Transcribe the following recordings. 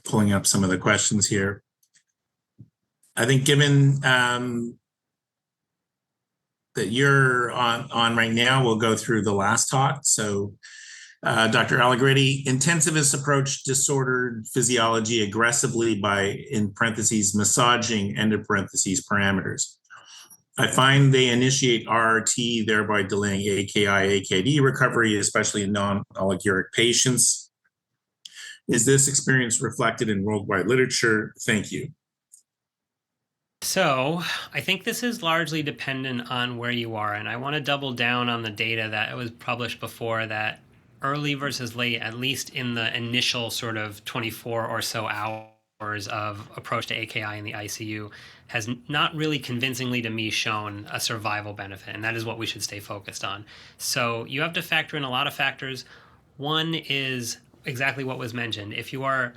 pulling up some of the questions here. I think given that you're on right now, we'll go through the last talk. So Dr. Allegretti, intensivists approach disordered physiology aggressively by, in parentheses, massaging, end of parentheses, parameters. I find they initiate RRT, thereby delaying AKI, AKD recovery, especially in non-oliguric patients. Is this experience reflected in worldwide literature? Thank you. So I think this is largely dependent on where you are. And I want to double down on the data that was published before, that early versus late, at least in the initial sort of 24 or so hours of approach to AKI in the ICU, has not really convincingly to me shown a survival benefit. And that is what we should stay focused on. So you have to factor in a lot of factors. One is exactly what was mentioned. If you are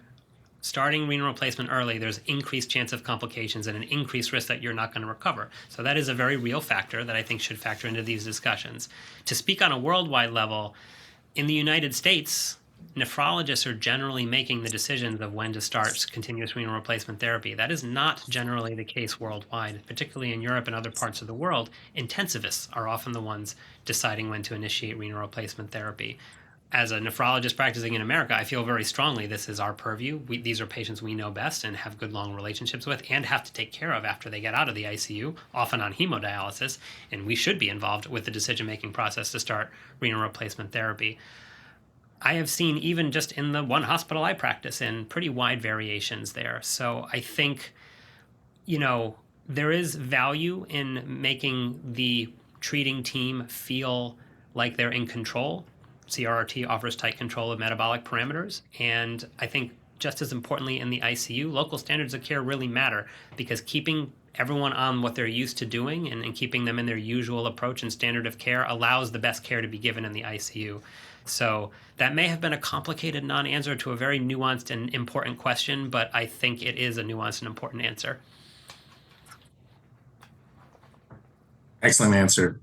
starting renal replacement early, there's increased chance of complications and an increased risk that you're not going to recover. So that is a very real factor that I think should factor into these discussions. To speak on a worldwide level, in the United States, nephrologists are generally making the decisions of when to start continuous renal replacement therapy. That is not generally the case worldwide, particularly in Europe and other parts of the world. Intensivists are often the ones deciding when to initiate renal replacement therapy. As a nephrologist practicing in America, I feel very strongly this is our purview. These are patients we know best and have good long relationships with and have to take care of after they get out of the ICU, often on hemodialysis, and we should be involved with the decision-making process to start renal replacement therapy. I have seen, even just in the one hospital I practice in, pretty wide variations there. So I think, there is value in making the treating team feel like they're in control. CRRT offers tight control of metabolic parameters. And I think just as importantly in the ICU, local standards of care really matter, because keeping everyone on what they're used to doing and keeping them in their usual approach and standard of care allows the best care to be given in the ICU. So that may have been a complicated non-answer to a very nuanced and important question, but I think it is a nuanced and important answer. Excellent answer.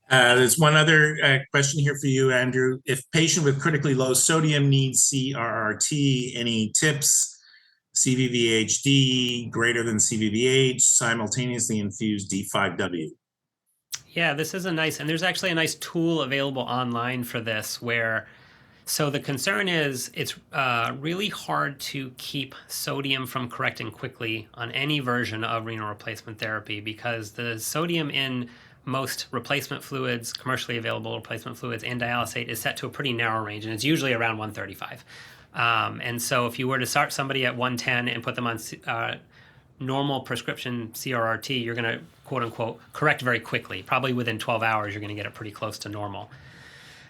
There's one other question here for you, Andrew. If patient with critically low sodium needs CRRT, any tips? CVVHD greater than CVVH, simultaneously infused D5W. Yeah, this is and there's actually a nice tool available online for this so the concern is it's really hard to keep sodium from correcting quickly on any version of renal replacement therapy, because the sodium in most replacement fluids, commercially available replacement fluids, and dialysate is set to a pretty narrow range, and it's usually around 135. And so if you were to start somebody at 110 and put them on normal prescription CRRT, you're going to, quote unquote, correct very quickly. Probably within 12 hours, you're going to get it pretty close to normal.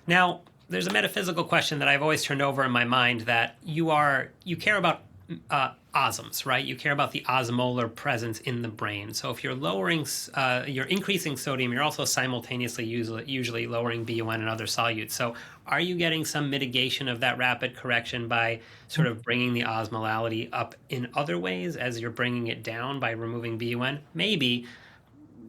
Now, there's a metaphysical question that I've always turned over in my mind, that you care about osms, right? You care about the osmolar presence in the brain. So if you're you're increasing sodium, you're also simultaneously usually lowering BUN and other solutes. So are you getting some mitigation of that rapid correction by sort of bringing the osmolality up in other ways as you're bringing it down by removing BUN? Maybe.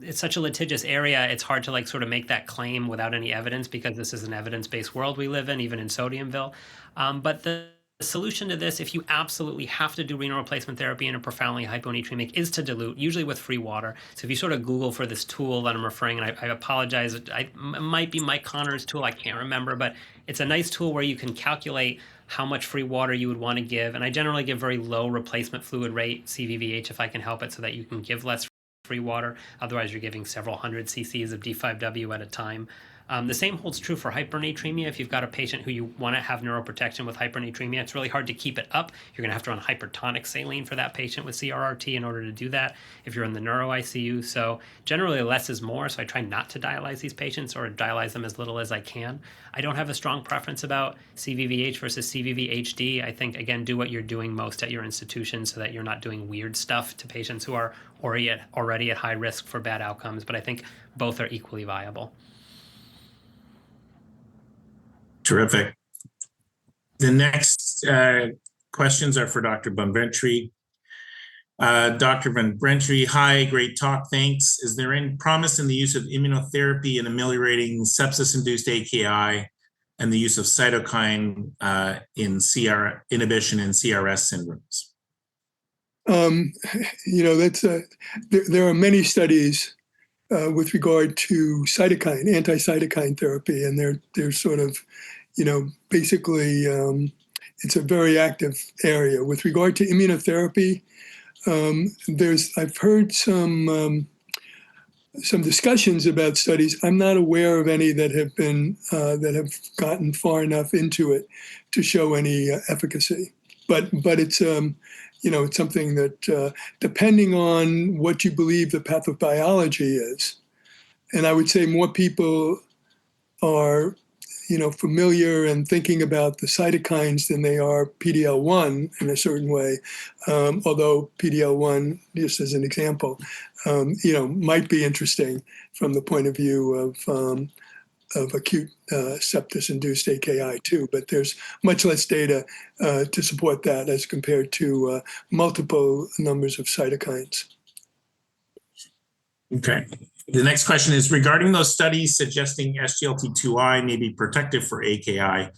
It's such a litigious area, it's hard to sort of make that claim without any evidence, because this is an evidence-based world we live in, even in Sodiumville. But the solution to this, if you absolutely have to do renal replacement therapy in a profoundly hyponatremic, is to dilute, usually with free water. So if you sort of Google for this tool that I'm referring, and I apologize, it might be Mike Connor's tool, I can't remember, but it's a nice tool where you can calculate how much free water you would want to give. And I generally give very low replacement fluid rate, CVVH, if I can help it, so that you can give less free water. Otherwise, you're giving several hundred cc's of D5W at a time. The same holds true for hypernatremia. If you've got a patient who you want to have neuroprotection with hypernatremia, it's really hard to keep it up. You're going to have to run hypertonic saline for that patient with CRRT in order to do that if you're in the neuro ICU. So generally less is more. So I try not to dialyze these patients, or dialyze them as little as I can. I don't have a strong preference about CVVH versus CVVHD. I think, again, do what you're doing most at your institution so that you're not doing weird stuff to patients who are already at high risk for bad outcomes. But I think both are equally viable. Terrific. The next questions are for Dr. Bonventre. Dr. Bonventre, hi, great talk, thanks. Is there any promise in the use of immunotherapy in ameliorating sepsis-induced AKI and the use of cytokine in CR inhibition in CRS syndromes? There are many studies with regard to anti-cytokine therapy, and they're sort of, basically it's a very active area. With regard to immunotherapy, I've heard some discussions about studies. I'm not aware of any that have been that have gotten far enough into it to show any efficacy. But it's it's something that depending on what you believe the pathobiology is, and I would say more people are familiar and thinking about the cytokines than they are PD-L1 in a certain way. Although PD-L1, just as an example, might be interesting from the point of view of acute sepsis-induced AKI too. But there's much less data to support that as compared to multiple numbers of cytokines. Okay. The next question is regarding those studies suggesting SGLT2I may be protective for AKI.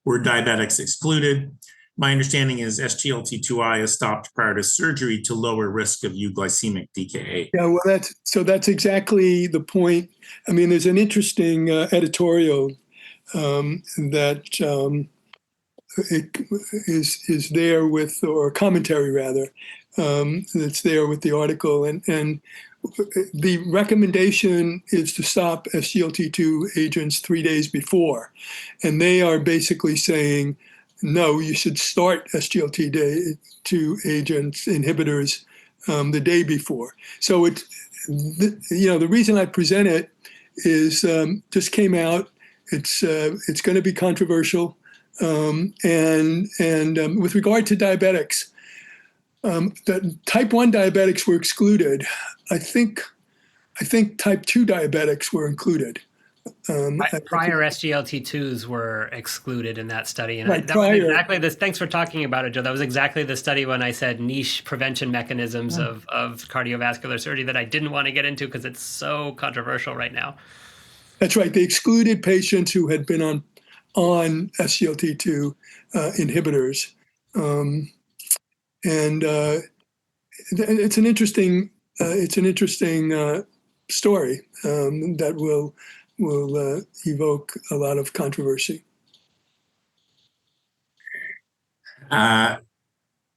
Were diabetics excluded? My understanding is SGLT2I is stopped prior to surgery to lower risk of euglycemic DKA. Yeah, well, that's exactly the point. I mean, there's an interesting editorial that it is there with, or commentary rather, that's there with the article, and the recommendation is to stop SGLT2 agents 3 days before. And they are basically saying, no, you should start SGLT2 agents, inhibitors, the day before. So the reason I present it is just came out. It's going to be controversial. And with regard to diabetics, the type 1 diabetics were excluded. I think type 2 diabetics were included. Prior SGLT2s were excluded in that study. And right, that was exactly this. Thanks for talking about it, Joe. That was exactly the study when I said niche prevention mechanisms of cardiovascular surgery that I didn't want to get into because it's so controversial right now. That's right. They excluded patients who had been on SGLT2 inhibitors. And it's an interesting story that will evoke a lot of controversy.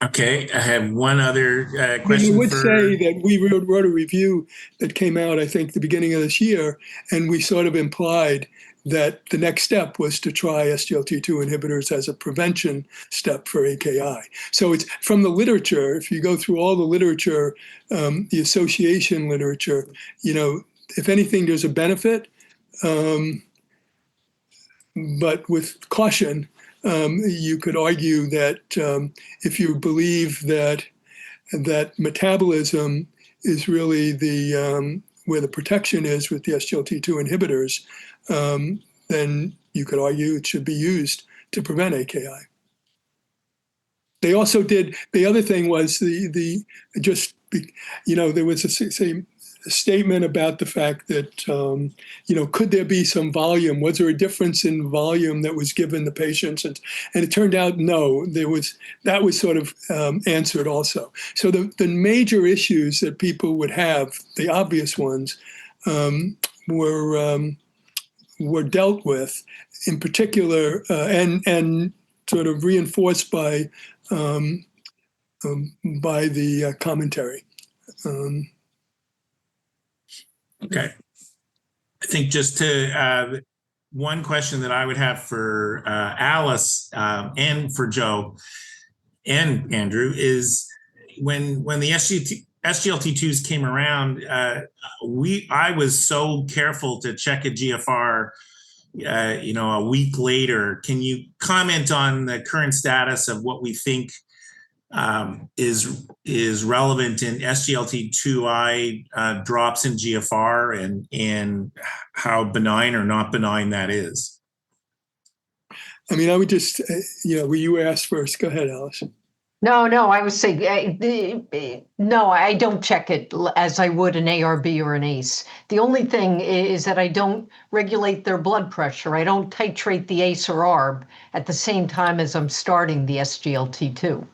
Okay, I have one other question. I would say that we wrote a review that came out, I think, the beginning of this year, and we sort of implied that the next step was to try SGLT2 inhibitors as a prevention step for AKI. So it's from the literature. If you go through all the literature, the association literature, if anything, there's a benefit, but with caution. You could argue that if you believe that metabolism is really the where the protection is with the SGLT2 inhibitors, then you could argue it should be used to prevent AKI. They also did, the other thing was there was a statement about the fact that, could there be some volume? Was there a difference in volume that was given the patients? And it turned out, no, that was sort of answered also. So the major issues that people would have, the obvious ones, were dealt with, in particular, and sort of reinforced by the commentary. Okay. I think just to one question that I would have for Alice and for Joe and Andrew is when the SGLT2s came around, I was so careful to check a GFR, a week later. Can you comment on the current status of what we think is relevant in SGLT2I drops in GFR and how benign or not benign that is? I mean, I would just, you asked first. Go ahead, Alice. No, I was saying, no, I don't check it as I would an ARB or an ACE. The only thing is that I don't regulate their blood pressure. I don't titrate the ACE or ARB at the same time as I'm starting the SGLT2.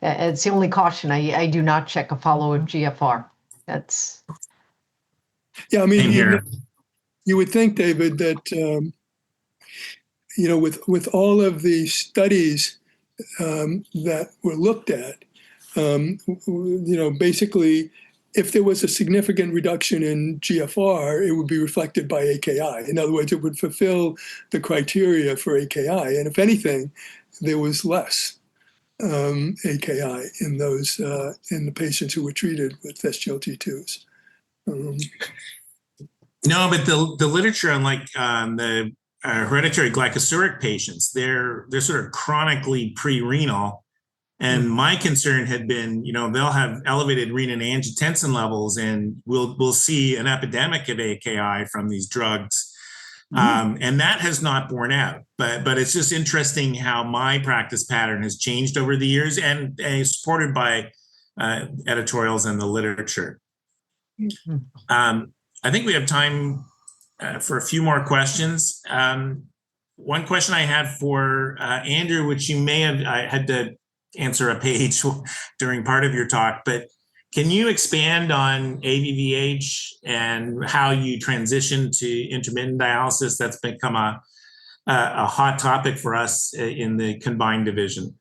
It's the only caution. I do not check a follow-up GFR. That's Yeah, I Same mean, here. you would think, David, that with all of the studies that were looked at, basically, if there was a significant reduction in GFR, it would be reflected by AKI. In other words, it would fulfill the criteria for AKI. And if anything, there was less AKI in those in the patients who were treated with SGLT2s. No, but the literature on like the hereditary glycosuric patients, they're sort of chronically pre-renal. And my concern had been, they'll have elevated renin-angiotensin levels, and we'll see an epidemic of AKI from these drugs. And that has not borne out. But it's just interesting how my practice pattern has changed over the years, and supported by editorials and the literature. I think we have time for a few more questions. One question I had for Andrew, which you may have had to answer a page during part of your talk, but can you expand on AVVH and how you transition to intermittent dialysis? That's become a hot topic for us in the combined division.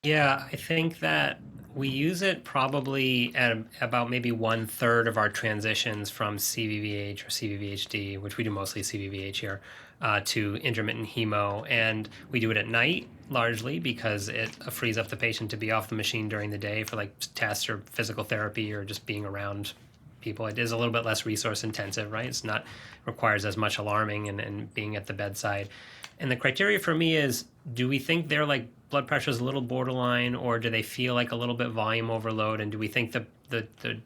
Yeah, I think that we use it probably at about maybe 1/3 of our transitions from CVVH or CVVHD, which we do mostly CVVH here, to intermittent hemo. And we do it at night largely because it frees up the patient to be off the machine during the day for like tests or physical therapy or just being around people. It is a little bit less resource intensive, right? It's not requires as much alarming and being at the bedside. And the criteria for me is, do we think their like blood pressure is a little borderline, or do they feel like a little bit volume overload? And do we think the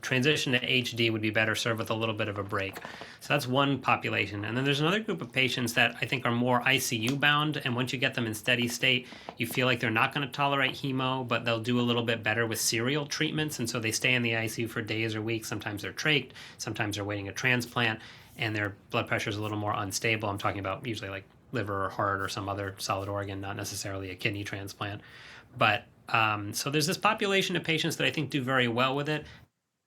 transition to HD would be better served with a little bit of a break? So that's one population. And then there's another group of patients that I think are more ICU bound. And once you get them in steady state, you feel like they're not going to tolerate hemo, but they'll do a little bit better with serial treatments. And so they stay in the ICU for days or weeks. Sometimes they're trached, sometimes they're waiting a transplant, and their blood pressure is a little more unstable. I'm talking about usually like liver or heart or some other solid organ, not necessarily a kidney transplant. But so there's this population of patients that I think do very well with it.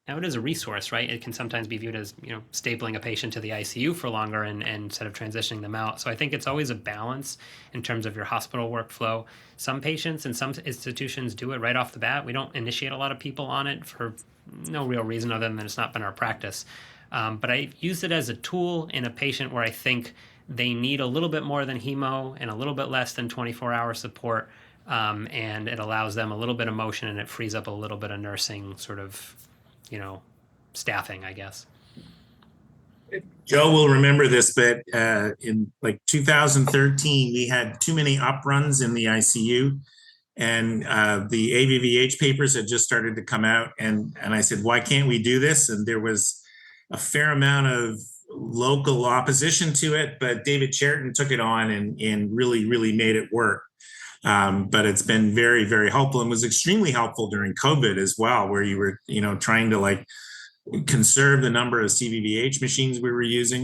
Now it is a resource, right? It can sometimes be viewed as, stapling a patient to the ICU for longer and instead of transitioning them out. So I think it's always a balance in terms of your hospital workflow. Some patients and some institutions do it right off the bat. We don't initiate a lot of people on it for no real reason other than it's not been our practice. But I used it as a tool in a patient where I think they need a little bit more than hemo and a little bit less than 24-hour support. And it allows them a little bit of motion, and it frees up a little bit of nursing sort of, staffing, I guess. Joe will remember this, but in like 2013, we had too many upruns in the ICU, and the AVVH papers had just started to come out. And I said, why can't we do this? And there was a fair amount of local opposition to it, but David Cherton took it on and really, really made it work. But it's been very, very helpful, and was extremely helpful during COVID as well, where you were, trying to like conserve the number of CVVH machines we were using.